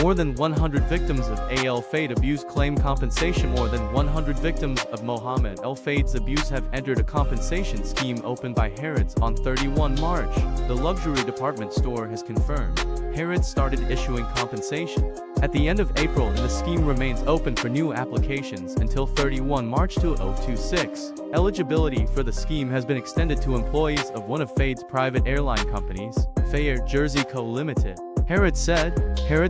More than 100 victims of Al Fayed abuse claim compensation. More than 100 victims of Mohamed Al Fayed's abuse have entered a compensation scheme opened by Harrods on 31 March. The luxury department store has confirmed. Harrods started issuing compensation at the end of April, and the scheme remains open for new applications until 31 March 2026. Eligibility for the scheme has been extended to employees of one of Fayed's private airline companies, Fayed Jersey Co. Limited. Harrods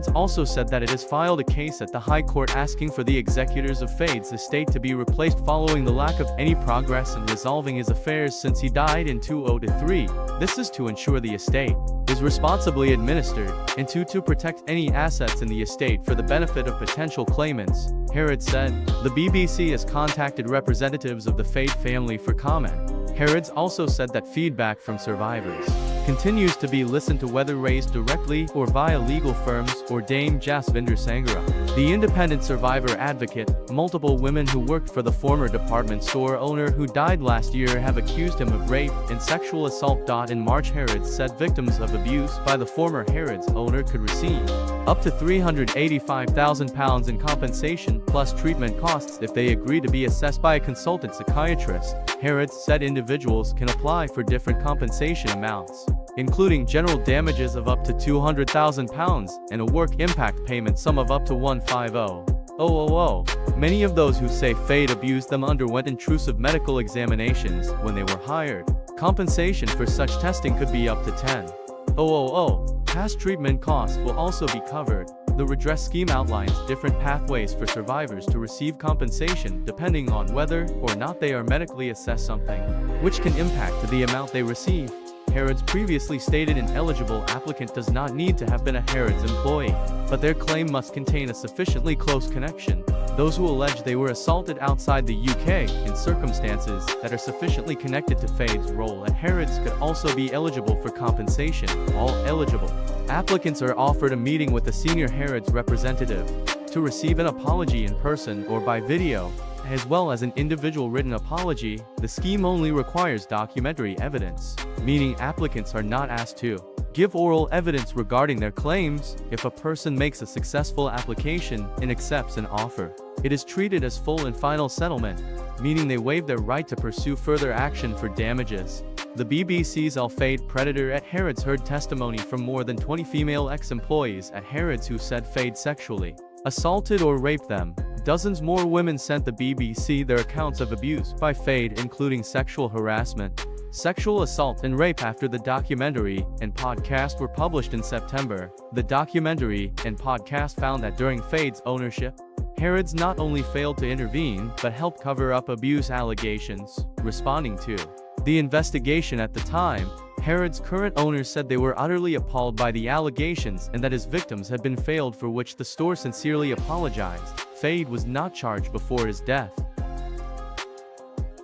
also said that it has filed a case at the High Court asking for the executors of Fayed's estate to be replaced following the lack of any progress in resolving his affairs since he died in 2003. This is to ensure the estate is responsibly administered, and to protect any assets in the estate for the benefit of potential claimants, Harrods said. The BBC has contacted representatives of the Fayed family for comment. Harrods also said that feedback from survivors continues to be listened to, whether raised directly or via legal firms or Dame Jasvinder Sangara, the independent survivor advocate. Multiple women who worked for the former department store owner who died last year have accused him of rape and sexual assault. In March, Harrods said victims of abuse by the former Harrods owner could receive up to £385,000 in compensation plus treatment costs if they agree to be assessed by a consultant psychiatrist. Harrods said individuals can apply for different compensation amounts, including general damages of up to £200,000 and a work impact payment sum of up to $150,000. Many of those who say Fayed abused them underwent intrusive medical examinations when they were hired. Compensation for such testing could be up to $10,000. Past treatment costs will also be covered. The redress scheme outlines different pathways for survivors to receive compensation depending on whether or not they are medically assessed, something which can impact the amount they receive. Harrods previously stated an eligible applicant does not need to have been a Harrods employee, but their claim must contain a sufficiently close connection. Those who allege they were assaulted outside the UK in circumstances that are sufficiently connected to Fayed's role at Harrods could also be eligible for compensation. All eligible applicants are offered a meeting with a senior Harrods representative to receive an apology in person or by video, as well as an individual written apology. The scheme only requires documentary evidence, meaning applicants are not asked to give oral evidence regarding their claims. If a person makes a successful application and accepts an offer, it is treated as full and final settlement, meaning they waive their right to pursue further action for damages. The BBC's Al Fayed predator at Harrods heard testimony from more than 20 female ex-employees at Harrods who said Fayed sexually assaulted or raped them. Dozens more women sent the BBC their accounts of abuse by Fayed, including sexual harassment, sexual assault and rape. After the documentary and podcast were published in September, the documentary and podcast found that during Fayed's ownership, Harrods not only failed to intervene but helped cover up abuse allegations. Responding to the investigation at the time, Harrods' current owners said they were utterly appalled by the allegations and that his victims had been failed, for which the store sincerely apologized. Fayed was not charged before his death.